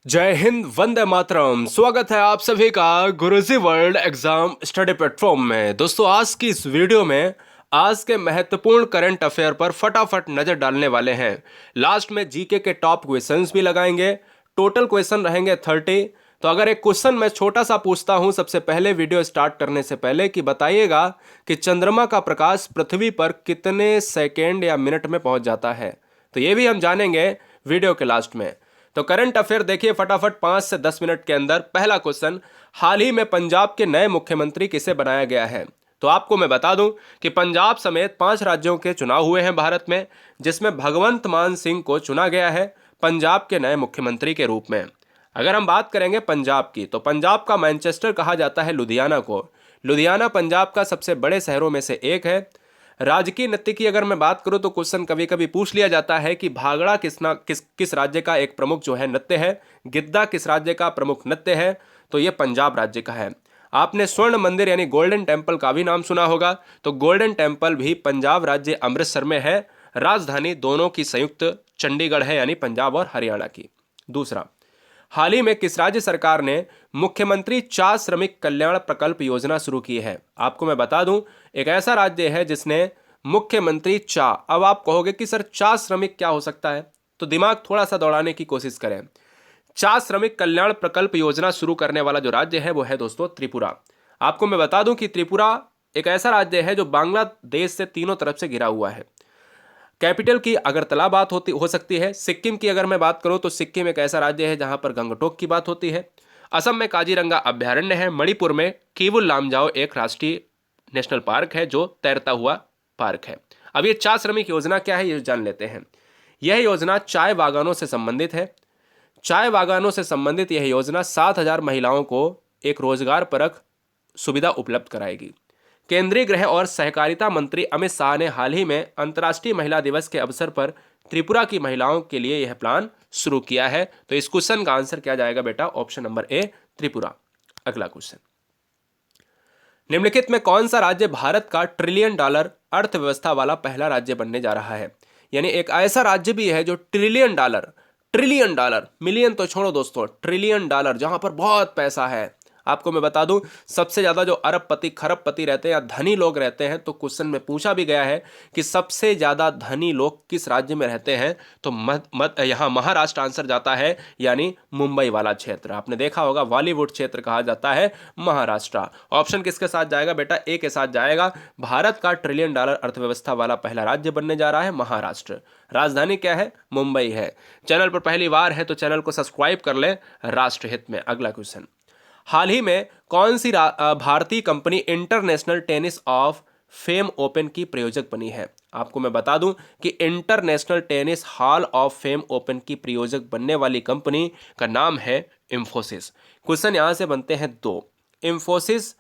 जय हिंद, वंदे मातरम। स्वागत है आप सभी का गुरुजी वर्ल्ड एग्जाम स्टडी प्लेटफॉर्म में। दोस्तों, आज की इस वीडियो में आज के महत्वपूर्ण करंट अफेयर पर फटाफट नजर डालने वाले हैं। लास्ट में जीके के टॉप क्वेश्चंस भी लगाएंगे। टोटल क्वेश्चन रहेंगे 30। तो अगर एक क्वेश्चन मैं छोटा सा पूछता हूं सबसे पहले वीडियो स्टार्ट करने से पहले कि बताइएगा कि चंद्रमा का प्रकाश पृथ्वी पर कितने सेकेंड या मिनट में पहुंच जाता है, तो ये भी हम जानेंगे वीडियो के लास्ट में। तो करंट अफेयर देखिए फटाफट 5 से 10 मिनट के अंदर। पहला क्वेश्चन, हाल ही में पंजाब के नए मुख्यमंत्री किसे बनाया गया है? तो आपको मैं बता दूं कि पंजाब समेत 5 राज्यों के चुनाव हुए हैं भारत में, जिसमें भगवंत मान सिंह को चुना गया है पंजाब के नए मुख्यमंत्री के रूप में। अगर हम बात करेंगे पंजाब की, तो पंजाब का मैनचेस्टर कहा जाता है लुधियाना को। लुधियाना पंजाब का सबसे बड़े शहरों में से एक है। राजकीय नृत्य की अगर मैं बात करूं तो क्वेश्चन कभी कभी पूछ लिया जाता है कि भांगड़ा किस राज्य का एक प्रमुख जो है नृत्य है, गिद्दा किस राज्य का प्रमुख नृत्य है, तो ये पंजाब राज्य का है। आपने स्वर्ण मंदिर यानी गोल्डन टेम्पल का भी नाम सुना होगा, तो गोल्डन टेम्पल भी पंजाब राज्य अमृतसर में है। राजधानी दोनों की संयुक्त चंडीगढ़ है, यानी पंजाब और हरियाणा की। दूसरा, हाल ही में किस राज्य सरकार ने मुख्यमंत्री चा श्रमिक कल्याण प्रकल्प योजना शुरू की है? आपको मैं बता दूं, एक ऐसा राज्य है जिसने मुख्यमंत्री चा। अब आप कहोगे कि सर चा श्रमिक क्या हो सकता है, तो दिमाग थोड़ा सा दौड़ाने की कोशिश करें। चा श्रमिक कल्याण प्रकल्प योजना शुरू करने वाला जो राज्य है वो है दोस्तों त्रिपुरा। आपको मैं बता दूं कि त्रिपुरा एक ऐसा राज्य है जो बांग्लादेश से तीनों तरफ से घिरा हुआ है। कैपिटल की अगरतला बात हो सकती है। सिक्किम की अगर मैं बात करूं तो सिक्किम एक ऐसा राज्य है जहां पर गंगटोक की बात होती है। असम में काजीरंगा अभ्यारण्य है। मणिपुर में केवुल लामजाओ एक राष्ट्रीय नेशनल पार्क है जो तैरता हुआ पार्क है। अब ये चा श्रमिक योजना क्या है ये जान लेते हैं। यह योजना चाय बागानों से संबंधित है। चाय बागानों से संबंधित यह योजना 7,000 महिलाओं को एक रोजगार परक सुविधा उपलब्ध कराएगी। केंद्रीय गृह और सहकारिता मंत्री अमित शाह ने हाल ही में अंतर्राष्ट्रीय महिला दिवस के अवसर पर त्रिपुरा की महिलाओं के लिए यह प्लान शुरू किया है। तो इस क्वेश्चन का आंसर क्या जाएगा बेटा? Option number A, Tripura. अगला क्वेश्चन, निम्नलिखित में कौन सा राज्य भारत का $1 ट्रिलियन अर्थव्यवस्था वाला पहला राज्य बनने जा रहा है? यानी एक ऐसा राज्य भी है जो ट्रिलियन डॉलर, मिलियन तो छोड़ो दोस्तों, $1 ट्रिलियन, जहां पर बहुत पैसा है। आपको मैं बता दूं, सबसे ज्यादा जो अरबपति खरबपति रहते हैं या धनी लोग रहते हैं, तो क्वेश्चन में पूछा भी गया है कि सबसे ज्यादा धनी लोग किस राज्य में रहते हैं, तो यहाँ महाराष्ट्र आंसर जाता है, यानी मुंबई वाला क्षेत्र। आपने देखा होगा बॉलीवुड क्षेत्र कहा जाता है महाराष्ट्र। ऑप्शन किसके साथ जाएगा बेटा? ए के साथ जाएगा। भारत का $1 ट्रिलियन अर्थव्यवस्था वाला पहला राज्य बनने जा रहा है महाराष्ट्र। राजधानी क्या है? मुंबई है। चैनल पर पहली बार है तो चैनल को सब्सक्राइब कर ले राष्ट्रहित में। अगला क्वेश्चन, हाल ही में कौन सी भारतीय company international tennis of fame open की प्रायोजक बनी है? आपको मैं बता दूं कि international tennis hall of fame open की प्रायोजक बनने वाली कंपनी का नाम है इंफोसिस। क्वेश्चन यहां से बनते हैं दो। इंफोसिस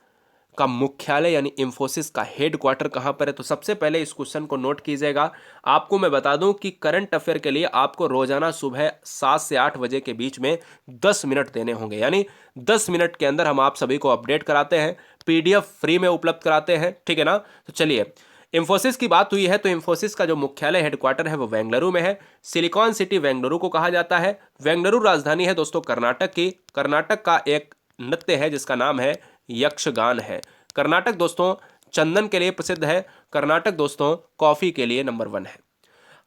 का मुख्यालय यानी इंफोसिस का हेडक्वार्टर कहां पर है? तो सबसे पहले इस क्वेश्चन को नोट कीजिएगा। आपको मैं बता दूं कि करंट अफेयर के लिए आपको रोजाना सुबह 7 से 8 बजे के बीच में 10 मिनट देने होंगे, यानी 10 मिनट के अंदर हम आप सभी को अपडेट कराते हैं, पीडीएफ फ्री में उपलब्ध कराते हैं, ठीक है ना। तो चलिए, इंफोसिस की बात हुई है तो इंफोसिस का जो मुख्यालय हेडक्वार्टर है वो बेंगलुरु में है। सिलिकॉन सिटी बेंगलुरु को कहा जाता है। बेंगलुरु राजधानी है दोस्तों कर्नाटक की। कर्नाटक का एक नृत्य है जिसका नाम है यक्षगान है। कर्नाटक दोस्तों चंदन के लिए प्रसिद्ध है। कर्नाटक दोस्तों कॉफी के लिए नंबर 1 है।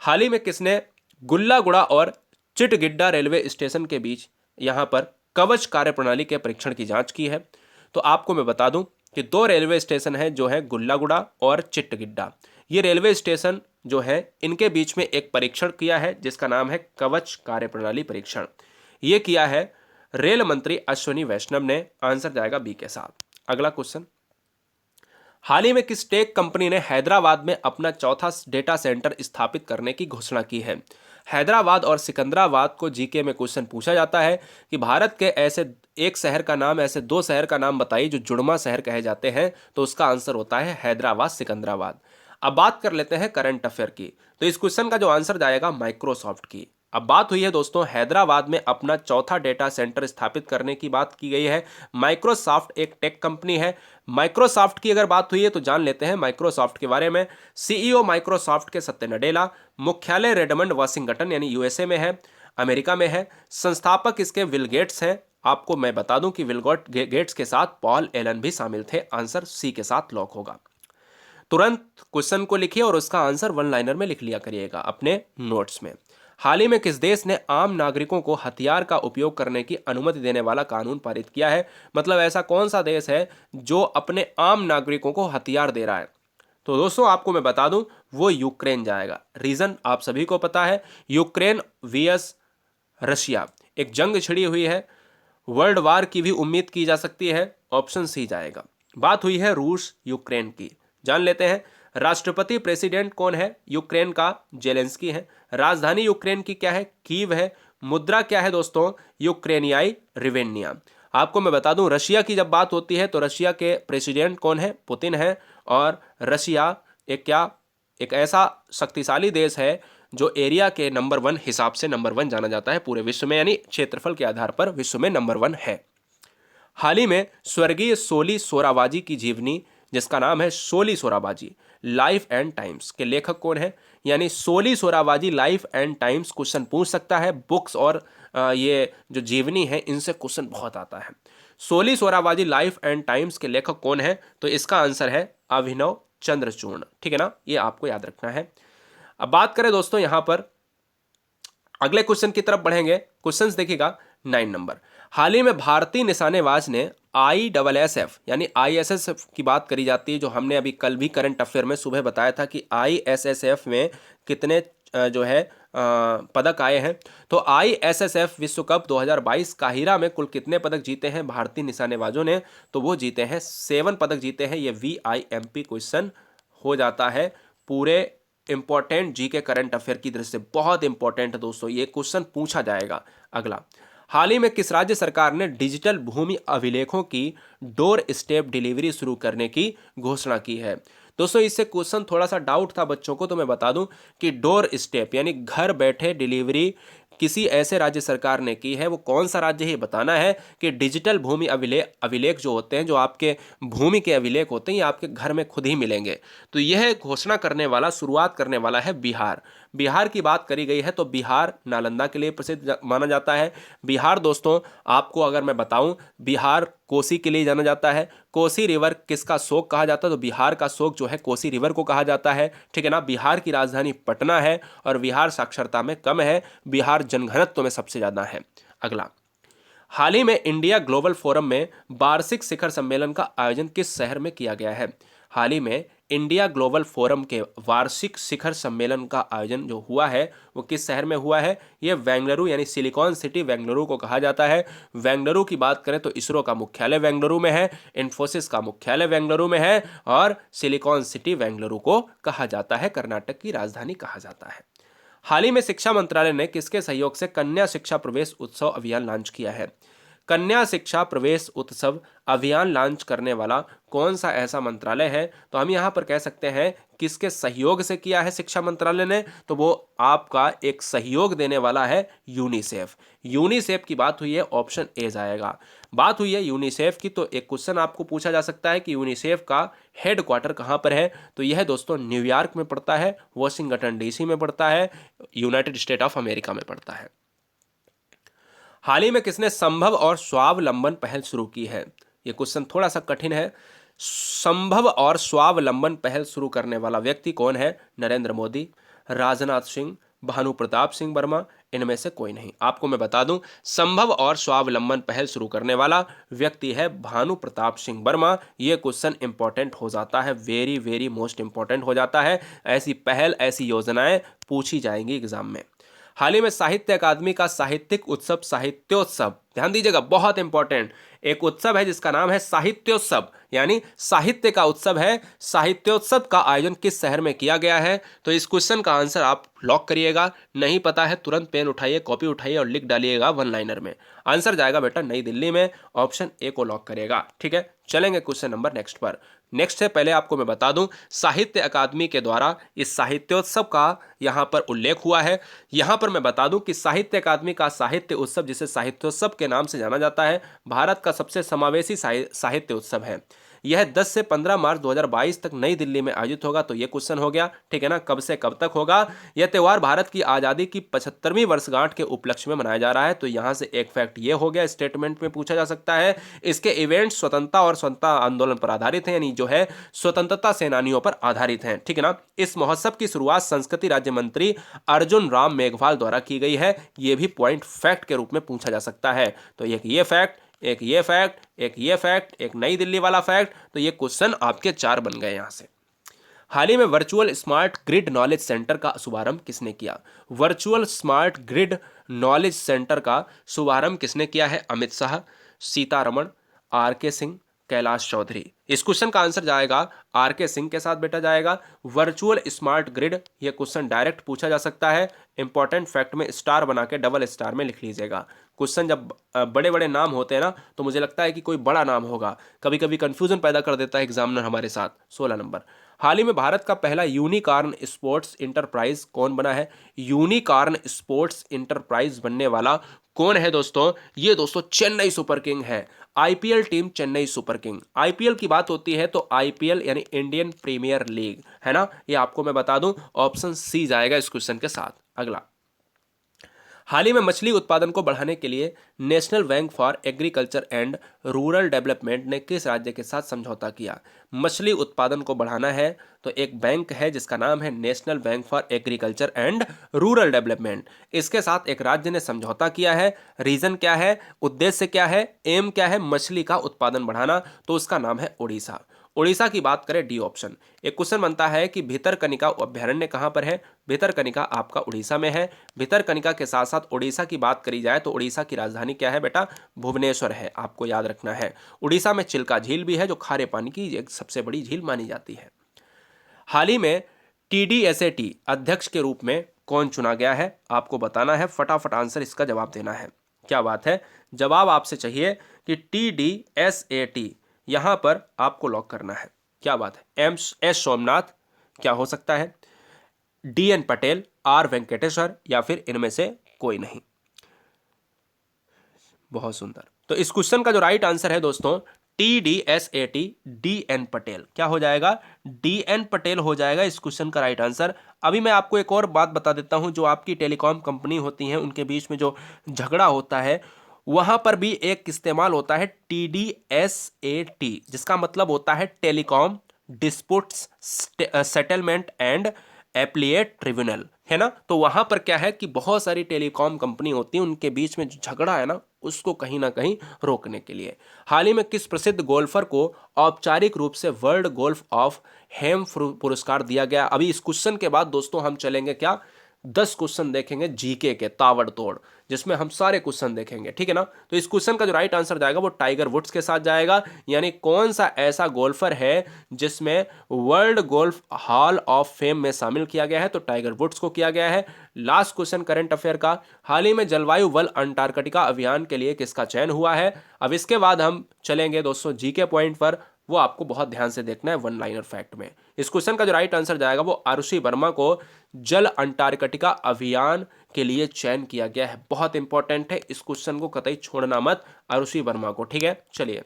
हाल ही में किसने गुल्लागुड़ा और चिटगिड्डा रेलवे स्टेशन के बीच यहां पर कवच कार्यप्रणाली के परीक्षण की जांच की है? तो आपको मैं बता दूं कि 2 रेलवे स्टेशन है जो है गुल्लागुड़ा और चिट्टगिड्डा। ये रेलवे स्टेशन जो है इनके बीच में एक परीक्षण किया है जिसका नाम है कवच कार्यप्रणाली परीक्षण। ये किया है रेल मंत्री अश्विनी वैष्णव ने। आंसर जाएगा बी के साथ। अगला क्वेश्चन, हाल ही में किस टेक कंपनी ने हैदराबाद में अपना चौथा डेटा सेंटर स्थापित करने की घोषणा की है? हैदराबाद और सिकंदराबाद को जीके में क्वेश्चन पूछा जाता है कि भारत के ऐसे एक शहर का नाम, ऐसे 2 शहर का नाम बताइए जो जुड़वा शहर कहे जाते हैं, तो उसका आंसर होता है हैदराबाद सिकंदराबाद। अब बात कर लेते हैं करंट अफेयर की। तो इस क्वेश्चन का जो आंसर जाएगा माइक्रोसॉफ्ट की। अब बात हुई है दोस्तों हैदराबाद में अपना चौथा डेटा सेंटर स्थापित करने की बात की गई है। माइक्रोसॉफ्ट एक टेक कंपनी है। माइक्रोसॉफ्ट की अगर बात हुई है तो जान लेते हैं माइक्रोसॉफ्ट के बारे में। सीईओ माइक्रोसॉफ्ट के सत्य नडेला। मुख्यालय रेडमंड वाशिंगटन यानी यूएसए में है। अमेरिका में है। संस्थापक इसके विल गेट्स हैं। आपको मैं बता दूं कि विल गेट्स के साथ पॉल एलन भी शामिल थे। आंसर सी के साथ लॉक होगा। तुरंत क्वेश्चन को लिखिए और उसका आंसर वन लाइनर में लिख लिया करिएगा अपने नोट्स में। हाल ही में किस देश ने आम नागरिकों को हथियार का उपयोग करने की अनुमति देने वाला कानून पारित किया है? मतलब ऐसा कौन सा देश है जो अपने आम नागरिकों को हथियार दे रहा है? तो दोस्तों आपको मैं बता दूं, वो यूक्रेन जाएगा। रीजन आप सभी को पता है, यूक्रेन वीएस रशिया, एक जंग छिड़ी हुई है। वर्ल्ड वार की भी उम्मीद की जा सकती है। ऑप्शन सी जाएगा। बात हुई है रूस यूक्रेन की, जान लेते हैं। राष्ट्रपति प्रेसिडेंट कौन है यूक्रेन का? जेलेंस्की है। राजधानी यूक्रेन की क्या है? कीव है। मुद्रा क्या है दोस्तों? यूक्रेनियाई रिवेन्या। आपको मैं बता दूं, रशिया की जब बात होती है तो रशिया के प्रेसिडेंट कौन है? पुतिन है। और रशिया एक ऐसा शक्तिशाली देश है जो एरिया के नंबर 1 हिसाब से नंबर 1 जाना जाता है पूरे विश्व में, यानी क्षेत्रफल के आधार पर विश्व में नंबर 1 है। हाल ही में स्वर्गीय सोली सोराबाजी की जीवनी, जिसका नाम है सोली सोराबाजी लाइफ एंड टाइम्स, के लेखक कौन है? यानी सोली सोराबाजी लाइफ एंड टाइम्स क्वेश्चन पूछ सकता है। बुक्स और ये जो जीवनी है इनसे क्वेश्चन बहुत आता है। सोली सोराबाजी लाइफ एंड टाइम्स के लेखक कौन है? तो इसका आंसर है अभिनव चंद्रचूड़। ठीक है ना, ये आपको याद रखना है। अब बात करें दोस्तों यहां पर अगले क्वेश्चन की तरफ बढ़ेंगे। क्वेश्चंस देखिएगा 9 नंबर। हाल ही में भारतीय निशानेबाज ने ISSF यानी ISSF की बात करी जाती है, जो हमने अभी कल भी करंट अफेयर में सुबह बताया था कि ISSF में कितने जो है पदक आए हैं। तो ISSF विश्व कप 2022 काहिरा में कुल कितने पदक जीते हैं भारतीय निशानेबाजों ने? तो वो जीते हैं 7 पदक जीते हैं। ये VIMP क्वेश्चन हो जाता है पूरे इंपॉर्टेंट जीके करंट अफेयर की दृष्टि से। बहुत इंपॉर्टेंट है दोस्तों, ये क्वेश्चन पूछा जाएगा। अगला, हाल ही में किस राज्य सरकार ने डिजिटल भूमि अभिलेखों की डोर स्टेप डिलीवरी शुरू करने की घोषणा की है? दोस्तों इससे क्वेश्चन थोड़ा सा डाउट था बच्चों को, तो मैं बता दूं कि डोर स्टेप यानी घर बैठे डिलीवरी किसी ऐसे राज्य सरकार ने की है। वो कौन सा राज्य है बताना है कि डिजिटल भूमि अभिलेख जो होते हैं, जो आपके भूमि के अभिलेख होते हैं, ये आपके घर में खुद ही मिलेंगे। तो यह घोषणा करने वाला, शुरुआत करने वाला है बिहार। बिहार की बात करी गई है तो बिहार नालंदा के लिए प्रसिद्ध माना जाता है। बिहार दोस्तों आपको अगर मैं बताऊं, बिहार कोसी के लिए जाना जाता है। कोसी रिवर किसका शोक कहा जाता है? तो बिहार का शोक जो है कोसी रिवर को कहा जाता है। ठीक है ना। बिहार की राजधानी पटना है और बिहार साक्षरता में कम है, बिहार जनघनत्व में सबसे ज्यादा है। अगला, हाल ही में इंडिया ग्लोबल फोरम में वार्षिक शिखर सम्मेलन का आयोजन किस शहर में किया गया है? हाल ही में इंडिया ग्लोबल फोरम के वार्षिक शिखर सम्मेलन का आयोजन जो हुआ है वो किस शहर में हुआ है? ये बेंगलुरु यानी सिलिकॉन सिटी बेंगलुरु को कहा जाता है। बेंगलुरु की बात करें तो इसरो का मुख्यालय बेंगलुरु में है, इन्फोसिस का मुख्यालय बेंगलुरु में है और सिलिकॉन सिटी बेंगलुरु को कहा जाता है, कर्नाटक की राजधानी कहा जाता है। हाल ही में शिक्षा मंत्रालय ने किसके सहयोग से कन्या शिक्षा प्रवेश उत्सव अभियान लॉन्च किया है? कन्या शिक्षा प्रवेश उत्सव अभियान लॉन्च करने वाला कौन सा ऐसा मंत्रालय है? तो हम यहाँ पर कह सकते हैं किसके सहयोग से किया है शिक्षा मंत्रालय ने? तो वो आपका एक सहयोग देने वाला है यूनिसेफ। यूनिसेफ की बात हुई है, ऑप्शन ए जाएगा। बात हुई है यूनिसेफ की, तो एक क्वेश्चन आपको पूछा जा सकता है कि यूनिसेफ का हेड क्वार्टर कहाँ पर है? तो यह दोस्तों न्यूयॉर्क में पड़ता है, वॉशिंगटन DC में पड़ता है, यूनाइटेड स्टेट ऑफ अमेरिका में पड़ता है। हाल ही में किसने संभव और स्वावलंबन पहल शुरू की है? ये क्वेश्चन थोड़ा सा कठिन है। संभव और स्वावलंबन पहल शुरू करने वाला व्यक्ति कौन है? नरेंद्र मोदी, राजनाथ सिंह, भानु प्रताप सिंह वर्मा, इनमें से कोई नहीं। आपको मैं बता दूं, संभव और स्वावलंबन पहल शुरू करने वाला व्यक्ति है भानु प्रताप सिंह वर्मा। ये क्वेश्चन इंपॉर्टेंट हो जाता है, वेरी वेरी मोस्ट इंपॉर्टेंट हो जाता है। ऐसी पहल, ऐसी योजनाएं पूछी जाएंगी एग्जाम में। हाल ही में साहित्य अकादमी का साहित्यिक उत्सव साहित्योत्सव, ध्यान दीजिएगा बहुत इंपॉर्टेंट, एक उत्सव है जिसका नाम है साहित्योत्सव, यानी साहित्य का उत्सव है। साहित्योत्सव का आयोजन किस शहर में किया गया है? तो इस क्वेश्चन का आंसर आप लॉक करिएगा। नहीं पता है तुरंत पेन उठाइए, कॉपी उठाइए और लिख डालिएगा वन लाइनर में। आंसर जाएगा बेटा नई दिल्ली में। ऑप्शन ए को लॉक करिएगा। ठीक है, चलेंगे क्वेश्चन नंबर नेक्स्ट पर। नेक्स्ट है, पहले आपको मैं बता दूं, साहित्य अकादमी के द्वारा इस साहित्योत्सव का यहाँ पर उल्लेख हुआ है। यहाँ पर मैं बता दूं कि साहित्य अकादमी का साहित्य उत्सव, जिसे साहित्योत्सव के नाम से जाना जाता है, भारत का सबसे समावेशी साहित्य उत्सव है। यह 10 से 15 मार्च 2022 तक नई दिल्ली में आयोजित होगा। तो ये क्वेश्चन हो गया, ठीक है ना, कब से कब तक होगा। यह त्यौहार भारत की आज़ादी की 75वीं वर्षगांठ के उपलक्ष्य में मनाया जा रहा है। तो यहाँ से एक फैक्ट ये हो गया, स्टेटमेंट में पूछा जा सकता है। इसके इवेंट स्वतंत्रता और स्वतंत्रता आंदोलन पर आधारित है, यानी जो है स्वतंत्रता सेनानियों पर आधारित है, ठीक है ना। इस महोत्सव की शुरुआत संस्कृति राज्य मंत्री अर्जुन राम मेघवाल द्वारा की गई है। ये भी पॉइंट फैक्ट के रूप में पूछा जा सकता है। तो एक ये फैक्ट, एक ये फैक्ट, एक ये फैक्ट, एक नई दिल्ली वाला फैक्ट। तो ये क्वेश्चन आपके 4 बन गए यहां से। हाल ही में virtual smart grid knowledge centre का शुभारंभ किसने किया? Virtual smart grid knowledge centre का शुभारंभ किसने किया है? अमित शाह, सीतारमण, आर.के. सिंह, कैलाश चौधरी। इस क्वेश्चन का आंसर जाएगा आर.के. सिंह के साथ बेटा जाएगा। वर्चुअल स्मार्ट ग्रिड, यह क्वेश्चन डायरेक्ट पूछा जा सकता है। इंपॉर्टेंट फैक्ट में स्टार बना के डबल स्टार में लिख लीजिएगा। क्वेश्चन जब बड़े बड़े नाम होते हैं ना, तो मुझे लगता है कि कोई बड़ा नाम होगा, कभी कभी कंफ्यूजन पैदा कर देता है एग्जामिनर हमारे साथ। 16 नंबर, हाल ही में भारत का पहला यूनिकॉर्न स्पोर्ट्स इंटरप्राइज कौन बना है? यूनिकॉर्न स्पोर्ट्स इंटरप्राइज बनने वाला कौन है दोस्तों? ये दोस्तों चेन्नई सुपर किंग है। IPL team Chennai super king. IPL की बात होती है तो आईपीएल यानी इंडियन प्रीमियर लीग, है ना, ये आपको मैं बता दूं, ऑप्शन सी जाएगा इस क्वेश्चन के साथ। अगला, हाल ही में मछली उत्पादन को बढ़ाने के लिए national bank for agriculture and rural development ने किस राज्य के साथ समझौता किया? मछली उत्पादन को बढ़ाना है तो एक बैंक है जिसका नाम है national bank for agriculture and rural development, इसके साथ एक राज्य ने समझौता किया है। रीजन क्या है, उद्देश्य क्या है, एम क्या है? मछली का उत्पादन बढ़ाना। तो उसका नाम है उड़ीसा। उड़ीसा की बात करें, डी ऑप्शन। एक क्वेश्चन बनता है कि भितरकनिका अभ्यारण्य कहाँ पर है? भितरकनिका आपका उड़ीसा में है। भितरकनिका के साथ साथ उड़ीसा की बात करी जाए तो उड़ीसा की राजधानी क्या है बेटा? भुवनेश्वर है, आपको याद रखना है। उड़ीसा में चिल्का झील भी है जो खारे पानी की एक सबसे बड़ी झील मानी जाती है। हाल ही में TDSAT अध्यक्ष के रूप में कौन चुना गया है? आपको बताना है, फटाफट आंसर इसका जवाब देना है। क्या बात है, जवाब आपसे चाहिए कि TDSAT यहां पर आपको लॉक करना है। क्या बात है, MS सोमनाथ क्या हो सकता है? DN पटेल, R वेंकटेश्वर, या फिर इनमें से कोई नहीं। बहुत सुंदर। तो इस क्वेश्चन का जो राइट आंसर है दोस्तों TDSAT DN पटेल। क्या हो जाएगा? DN पटेल हो जाएगा इस क्वेश्चन का राइट आंसर। अभी मैं आपको एक और बात बता देता हूं, जो आपकी टेलीकॉम कंपनी होती हैं उनके बीच में जो झगड़ा होता है, वहां पर भी एक इस्तेमाल होता है TDSAT, जिसका मतलब होता है telecom disputes settlement and appellate tribunal, है ना। तो वहां पर क्या है कि बहुत सारी टेलीकॉम कंपनी होती है, उनके बीच में जो झगड़ा है ना, उसको कहीं ना कहीं रोकने के लिए हाल ही में किस प्रसिद्ध गोल्फर को औपचारिक रूप से वर्ल्ड गोल्फ ऑफ हेम पुरस्कार दिया गया? अभी इस क्वेश्चन के बाद दोस्तों हम चलेंगे क्या, 10 क्वेश्चन देखेंगे जीके के ताबड़तोड़, जिसमें हम सारे क्वेश्चन देखेंगे, ठीक है ना। तो इस क्वेश्चन का जो राइट आंसर जाएगा वो टाइगर वुड्स के साथ जाएगा। यानी कौन सा ऐसा गोल्फर है जिसमें world golf hall of fame में शामिल किया गया है? तो टाइगर वुड्स को किया गया है। लास्ट क्वेश्चन करंट अफेयर का, हाल ही में जलवायु बल अंटार्कटिका अभियान के लिए किसका चयन हुआ है? अब इसके बाद हम चलेंगे दोस्तों जीके पॉइंट पर, वो आपको बहुत ध्यान से देखना है वन लाइनर फैक्ट में। इस क्वेश्चन का जो राइट आंसर जाएगा वो आरुषि वर्मा को जल अंटार्कटिका अभियान के लिए चयन किया गया है। बहुत इंपॉर्टेंट है, इस क्वेश्चन को कतई छोड़ना मत, आरुषि वर्मा को, ठीक है। चलिए,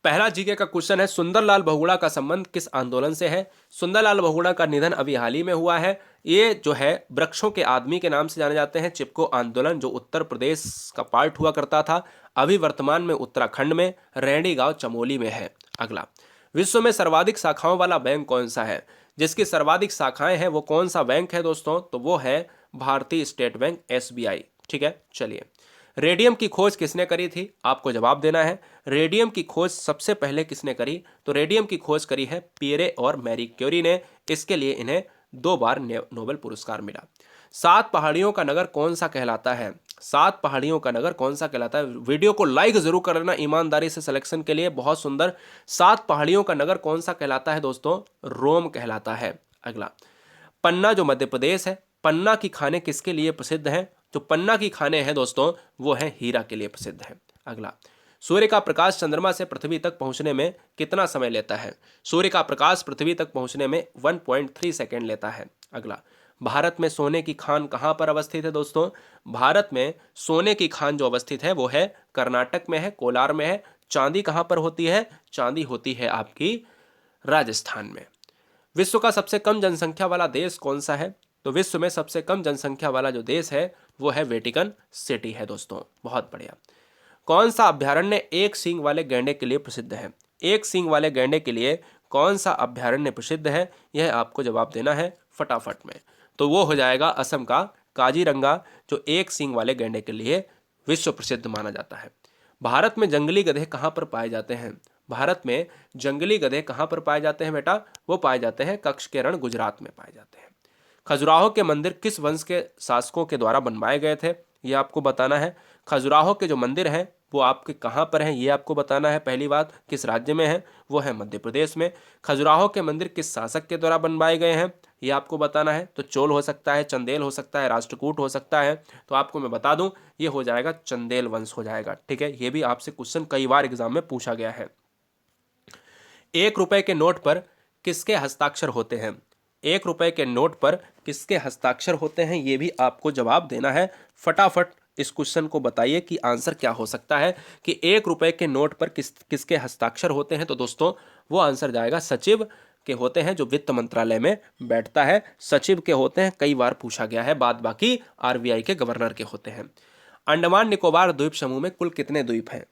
पहला जीके का क्वेश्चन है, सुंदरलाल बहुगुणा का संबंध किस आंदोलन से है? सुंदरलाल बहुगुणा का निधन अभी हाल ही में हुआ है। ये जो है वृक्षों के आदमी के नाम से जाने जाते हैं। चिपको आंदोलन जो उत्तर प्रदेश का पार्ट हुआ करता था, अभी वर्तमान में उत्तराखंड में रैणी गांव चमोली में है। अगला, विश्व में सर्वाधिक शाखाओं वाला बैंक कौन सा है? जिसकी सर्वाधिक शाखाएं हैं वो कौन सा बैंक है दोस्तों? तो वो है भारतीय स्टेट बैंक, SBI, ठीक है। चलिए, रेडियम की खोज किसने करी थी? आपको जवाब देना है। रेडियम की खोज सबसे पहले किसने करी? तो रेडियम की खोज करी है पियरे और मैरी क्यूरी ने। इसके लिए इन्हें 2 बार नोबेल पुरस्कार मिला। 7 पहाड़ियों का नगर कौन सा कहलाता है? 7 पहाड़ियों का नगर कौन सा कहलाता है? वीडियो को लाइक जरूर कर लेना ईमानदारी से सिलेक्शन के लिए, बहुत सुंदर। 7 पहाड़ियों का नगर कौन सा कहलाता है दोस्तों? रोम कहलाता है। अगला, पन्ना जो मध्य प्रदेश है, पन्ना की खाने किसके लिए प्रसिद्ध हैं? जो पन्ना की खाने हैं दोस्तों वो है हीरा के लिए प्रसिद्ध है। अगला, सूर्य का प्रकाश चंद्रमा से पृथ्वी तक पहुंचने में कितना समय लेता है? सूर्य का प्रकाश पृथ्वी तक पहुंचने में 1.3 सेकेंड लेता है। अगला, भारत में सोने की खान कहाँ पर अवस्थित है दोस्तों? भारत में सोने की खान जो अवस्थित है वो है कर्नाटक में है, कोलार में है। चांदी कहाँ पर होती है? चांदी होती है आपकी राजस्थान में। विश्व का सबसे कम जनसंख्या वाला देश कौन सा है? तो विश्व में सबसे कम जनसंख्या वाला जो देश है वो है वेटिकन सिटी है दोस्तों। बहुत बढ़िया। कौन सा अभ्यारण्य एक सींग वाले गैंडे के लिए प्रसिद्ध है? एक सींग वाले गैंडे के लिए कौन सा अभ्यारण्य प्रसिद्ध है? यह आपको जवाब देना है फटाफट में। तो वो हो जाएगा असम का काजीरंगा, जो एक सींग वाले गैंडे के लिए विश्व प्रसिद्ध माना जाता है। भारत में जंगली गधे कहाँ पर पाए जाते हैं? भारत में जंगली गधे कहाँ पर पाए जाते हैं बेटा? वो पाए जाते हैं कच्छ के रण, गुजरात में पाए जाते हैं। खजुराहो के मंदिर किस वंश के शासकों के द्वारा बनवाए गए थे? ये आपको बताना है। खजुराहो के जो मंदिर हैं वो आपके कहाँ पर हैं ये आपको बताना है। पहली बात, किस राज्य में है? वो है मध्य प्रदेश में। खजुराहो के मंदिर किस शासक के द्वारा बनवाए गए हैं ये आपको बताना है। तो चोल हो सकता है, चंदेल हो सकता है, राष्ट्रकूट हो सकता है। तो आपको मैं बता दूं ये हो जाएगा चंदेल वंश हो जाएगा। ठीक है, ये भी आपसे क्वेश्चन कई बार एग्जाम में पूछा गया है। 1 रुपए के नोट पर किसके हस्ताक्षर होते हैं? 1 रुपए के नोट पर किसके हस्ताक्षर होते हैं ये भी आपको जवाब देना है। फटाफट इस क्वेश्चन को बताइए कि आंसर क्या हो सकता है कि 1 रुपए के नोट पर किसके हस्ताक्षर होते हैं। तो दोस्तों वो आंसर जाएगा सचिव के होते हैं, जो वित्त मंत्रालय में बैठता है। सचिव के होते हैं, कई बार पूछा गया है। बाद बाकी आरबीआई के गवर्नर के होते हैं। अंडमान निकोबार द्वीप समूह में कुल कितने द्वीप हैं?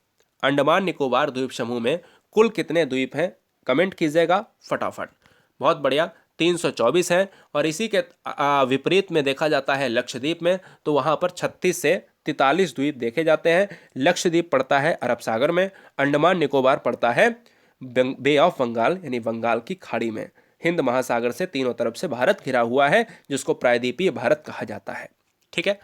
अंडमान निकोबार द्वीप समूह में कुल कितने द्वीप हैं? कमेंट कीजिएगा फटाफट। बहुत बढ़िया, 324 हैं। और इसी के विपरीत में देखा जाता है लक्षद्वीप में, तो वहाँ पर 36 से 43 द्वीप देखे जाते हैं। लक्षद्वीप पड़ता है अरब सागर में, अंडमान निकोबार पड़ता है बे ऑफ बंगाल यानी बंगाल की खाड़ी में। हिंद महासागर से तीनों तरफ से भारत घिरा हुआ है, जिसको प्रायद्वीपीय भारत कहा जाता है। ठीक है,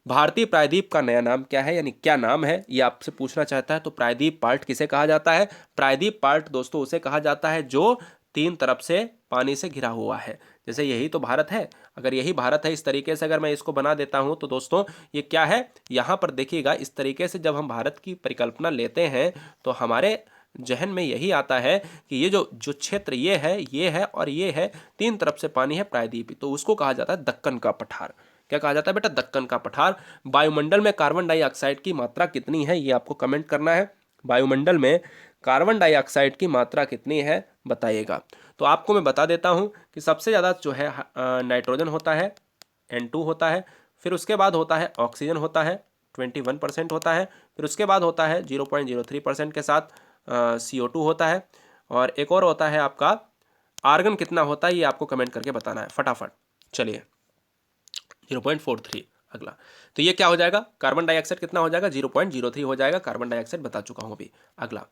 भारतीय प्रायद्वीप का नया नाम क्या है, यानी क्या नाम है ये आपसे पूछना चाहता है। तो प्रायद्वीप पार्ट किसे कहा जाता है? प्रायद्वीप पार्ट दोस्तों उसे कहा जाता है जो 3 तरफ से पानी से घिरा हुआ है। जैसे यही तो भारत है, अगर यही भारत है, इस तरीके से अगर मैं इसको बना देता हूं तो दोस्तों ये क्या है, यहां पर देखिएगा इस तरीके से जब हम भारत की परिकल्पना लेते हैं तो हमारे जहन में यही आता है कि ये जो क्षेत्र ये है और ये है, 3 तरफ से पानी है प्रायद्वीपी, तो उसको कहा जाता है दक्कन का पठार। क्या कहा जाता है बेटा? दक्कन का पठार। वायुमंडल में कार्बन डाइऑक्साइड की मात्रा कितनी है ये आपको कमेंट करना है। वायुमंडल में कार्बन डाइऑक्साइड की मात्रा कितनी है बताइएगा। तो आपको मैं बता देता हूं कि सबसे ज़्यादा जो है नाइट्रोजन होता है, N2 होता है। फिर उसके बाद होता है ऑक्सीजन होता है, 21% होता है। फिर उसके बाद होता है 0.03% के साथ CO2 होता है। और एक और होता है आपका आर्गन। कितना होता है ये आपको कमेंट करके बताना है फटाफट। चलिए 0.43 अगला। तो ये क्या हो जाएगा? कार्बन डाइऑक्साइड कितना हो जाएगा? 0.03 हो जाएगा। कार्बन डाइऑक्साइड बता चुका हूं अभी। अगला,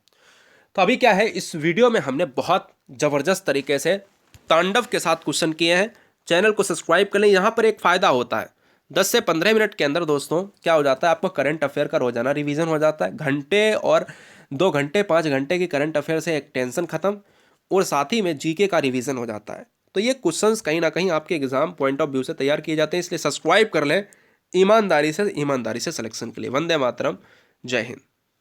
तो अभी क्या है, इस वीडियो में हमने बहुत ज़बरदस्त तरीके से तांडव के साथ क्वेश्चन किए हैं। चैनल को सब्सक्राइब कर लें। यहाँ पर एक फ़ायदा होता है, 10 से 15 मिनट के अंदर दोस्तों क्या हो जाता है, आपको करंट अफेयर का रोजाना रिवीजन हो जाता है। घंटे और 2 घंटे 5 घंटे की करंट अफेयर से एक टेंशन खत्म, और साथ ही में जीके का रिवीजन हो जाता है। तो ये क्वेश्चंस कहीं ना कहीं आपके एग्जाम पॉइंट ऑफ व्यू से तैयार किए जाते हैं, इसलिए सब्सक्राइब कर लें ईमानदारी से सिलेक्शन के लिए। वंदे मातरम, जय हिंद।